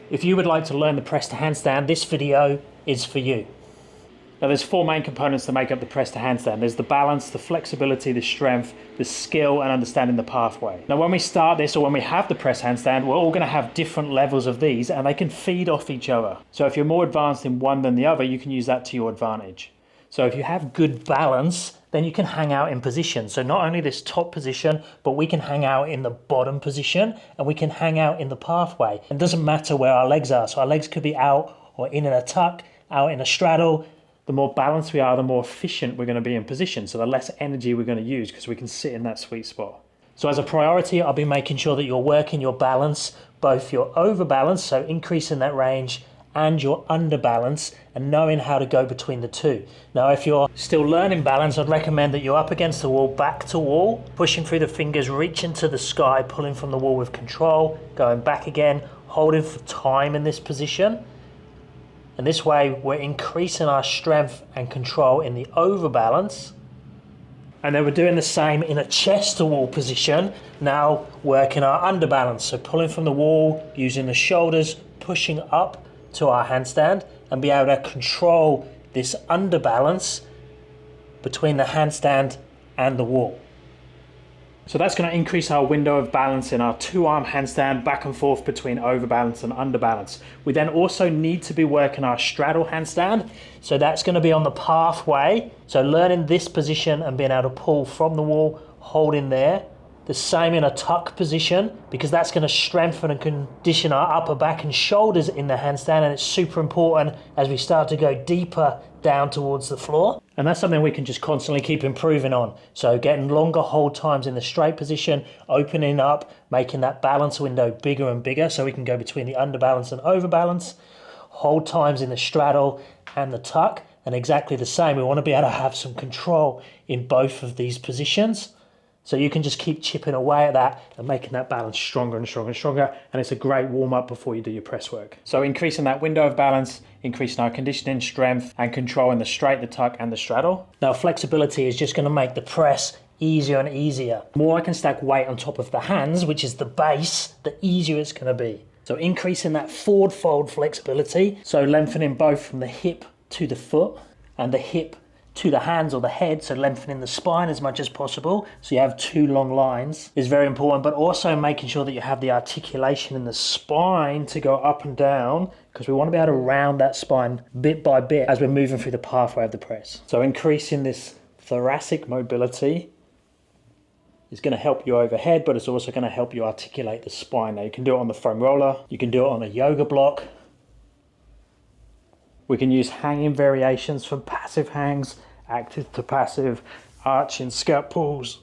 If you would like to learn the press to handstand, this video is for you. Now there's four main components that make up the press to handstand. There's the balance, the flexibility, the strength, the skill, and understanding the pathway. Now when we start this, or when we have the press handstand, we're all going to have different levels of these and they can feed off each other. So if you're more advanced in one than the other, you can use that to your advantage. So if you have good balance, then you can hang out in position. So not only this top position, but we can hang out in the bottom position and we can hang out in the pathway. It doesn't matter where our legs are. So our legs could be out or in a tuck, out in a straddle. The more balanced we are, the more efficient we're going to be in position. So the less energy we're going to use because we can sit in that sweet spot. So as a priority, I'll be making sure that you're working your balance, both your over balance, so increasing that range, and your under balance, and knowing how to go between the two. Now if you're still learning balance, I'd recommend that you're up against the wall, back to wall, pushing through the fingers, reaching to the sky, pulling from the wall with control, going back again, holding for time in this position. And this way we're increasing our strength and control in the over balance. And then we're doing the same in a chest to wall position, now working our under balance. So pulling from the wall, using the shoulders, pushing up to our handstand, and be able to control this under balance between the handstand and the wall. So that's going to increase our window of balance in our two-arm handstand back and forth between over balance and under balance. We then also need to be working our straddle handstand. So that's going to be on the pathway. So learning this position and being able to pull from the wall, holding there. The same in a tuck position, because that's going to strengthen and condition our upper back and shoulders in the handstand, and it's super important as we start to go deeper down towards the floor. And that's something we can just constantly keep improving on. So getting longer hold times in the straight position, opening up, making that balance window bigger and bigger so we can go between the under balance and over balance. Hold times in the straddle and the tuck, and exactly the same. We want to be able to have some control in both of these positions. So you can just keep chipping away at that and making that balance stronger and stronger and stronger. And it's a great warm up before you do your press work. So increasing that window of balance, increasing our conditioning, strength, and control in the straight, the tuck, and the straddle. Now flexibility is just going to make the press easier and easier. The more I can stack weight on top of the hands, which is the base, the easier it's going to be. So increasing that forward fold flexibility. So lengthening both from the hip to the foot and the hip to the hands or the head, so lengthening the spine as much as possible so you have two long lines is very important, but also making sure that you have the articulation in the spine to go up and down, because we want to be able to round that spine bit by bit as we're moving through the pathway of the press. So increasing this thoracic mobility is going to help you overhead, but it's also going to help you articulate the spine. Now you can do it on the foam roller, you can do it on a yoga block. We can use hanging variations from passive hangs, active to passive, arching scalp pulls,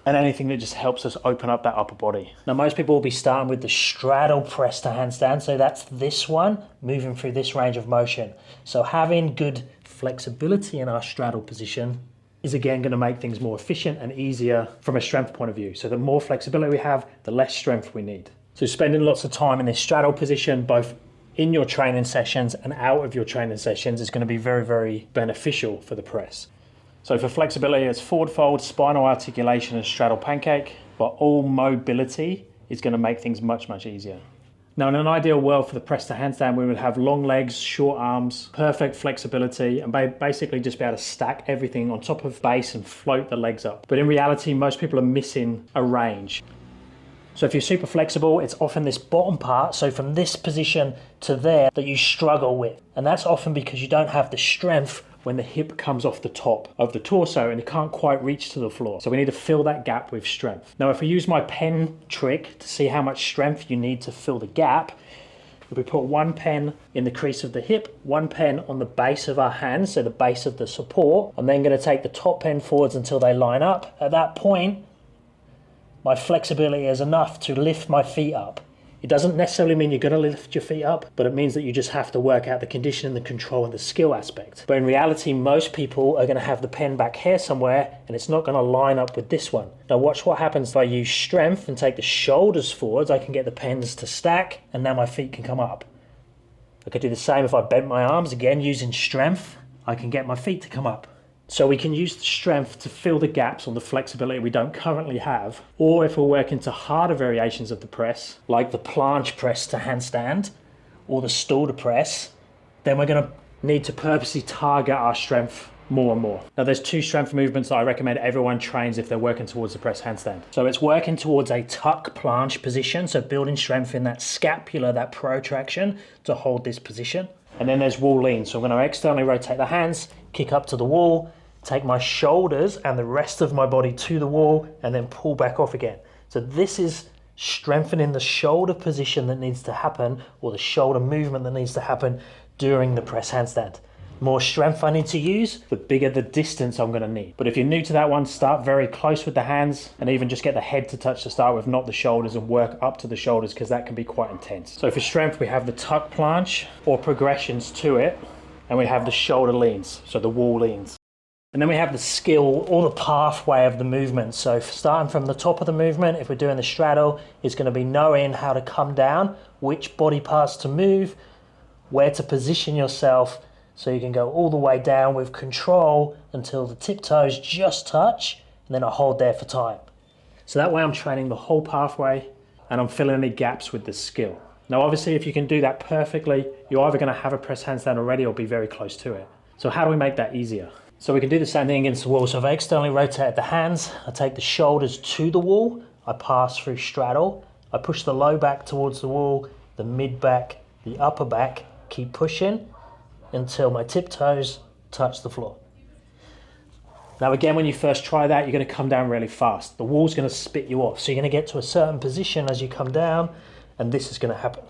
and anything that just helps us open up that upper body. Now most people will be starting with the straddle press to handstand, so that's this one, moving through this range of motion. So having good flexibility in our straddle position is again going to make things more efficient and easier from a strength point of view. So the more flexibility we have, the less strength we need. So spending lots of time in this straddle position, both in your training sessions and out of your training sessions, is going to be very, very beneficial for the press. So for flexibility, it's forward fold, spinal articulation, and straddle pancake, but all mobility is going to make things much, much easier. Now in an ideal world for the press to handstand, we would have long legs, short arms, perfect flexibility, and basically just be able to stack everything on top of base and float the legs up. But in reality, most people are missing a range. So if you're super flexible, it's often this bottom part, so from this position to there, that you struggle with. And that's often because you don't have the strength when the hip comes off the top of the torso and you can't quite reach to the floor. So we need to fill that gap with strength. Now if we use my pen trick to see how much strength you need to fill the gap, if we put one pen in the crease of the hip, one pen on the base of our hands, so the base of the support, I'm then going to take the top pen forwards until they line up. At that point, my flexibility is enough to lift my feet up. It doesn't necessarily mean you're going to lift your feet up, but it means that you just have to work out the condition, the control, and the skill aspect. But in reality, most people are going to have the pen back here somewhere, and it's not going to line up with this one. Now watch what happens if I use strength and take the shoulders forwards. I can get the pens to stack, and now my feet can come up. I could do the same if I bent my arms, again using strength. I can get my feet to come up. So we can use the strength to fill the gaps on the flexibility we don't currently have, or if we're working to harder variations of the press, like the planche press to handstand, or the stool to press, then we're going to need to purposely target our strength more and more. Now there's two strength movements that I recommend everyone trains if they're working towards the press handstand. So it's working towards a tuck planche position, so building strength in that scapula, that protraction to hold this position. And then there's wall lean. So I'm going to externally rotate the hands, kick up to the wall, take my shoulders and the rest of my body to the wall, and then pull back off again. So this is strengthening the shoulder position that needs to happen, or the shoulder movement that needs to happen during the press handstand. The more strength I need to use, the bigger the distance I'm going to need. But if you're new to that one, start very close with the hands and even just get the head to touch to start with, not the shoulders, and work up to the shoulders because that can be quite intense. So for strength, we have the tuck planche or progressions to it, and we have the shoulder leans, so the wall leans. And then we have the skill or the pathway of the movement. So starting from the top of the movement, if we're doing the straddle, it's going to be knowing how to come down, which body parts to move, where to position yourself, so you can go all the way down with control until the tiptoes just touch, and then I hold there for time. So that way I'm training the whole pathway and I'm filling any gaps with the skill. Now obviously if you can do that perfectly, you're either going to have a press handstand already or be very close to it. So how do we make that easier? So we can do the same thing against the wall. So if I externally rotate the hands, I take the shoulders to the wall, I pass through straddle, I push the low back towards the wall, the mid back, the upper back, keep pushing until my tiptoes touch the floor. Now again, when you first try that, you're going to come down really fast. The wall's going to spit you off. So you're going to get to a certain position as you come down, and this is going to happen.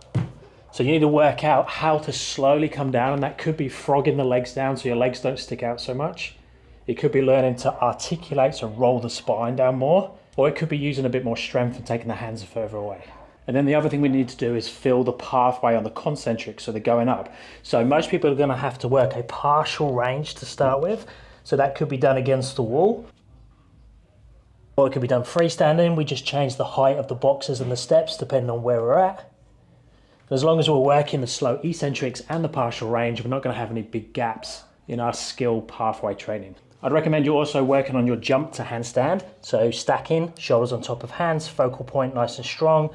So you need to work out how to slowly come down, and that could be frogging the legs down so your legs don't stick out so much. It could be learning to articulate, so roll the spine down more, or it could be using a bit more strength and taking the hands further away. And then the other thing we need to do is fill the pathway on the concentric, so they're going up. So most people are going to have to work a partial range to start with. So that could be done against the wall, or it could be done freestanding. We just change the height of the boxes and the steps depending on where we're at. As long as we're working the slow eccentrics and the partial range, we're not going to have any big gaps in our skill pathway training. I'd recommend you also working on your jump to handstand. So stacking, shoulders on top of hands, focal point nice and strong.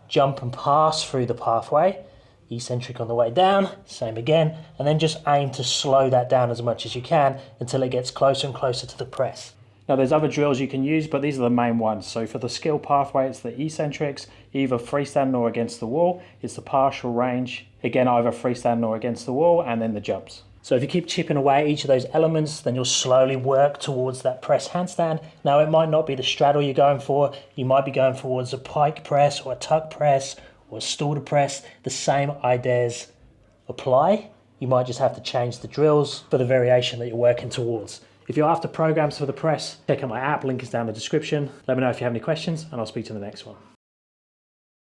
Jump and pass through the pathway, eccentric on the way down, same again, and then just aim to slow that down as much as you can until it gets closer and closer to the press. Now there's other drills you can use, but these are the main ones. So for the skill pathway, it's the eccentrics, either freestanding or against the wall. It's the partial range, again either freestanding or against the wall, and then the jumps. So if you keep chipping away at each of those elements, then you'll slowly work towards that press handstand. Now it might not be the straddle you're going for. You might be going towards a pike press or a tuck press or a stool to press. The same ideas apply. You might just have to change the drills for the variation that you're working towards. If you're after programs for the press, check out my app, link is down in the description. Let me know if you have any questions, and I'll speak to you in the next one.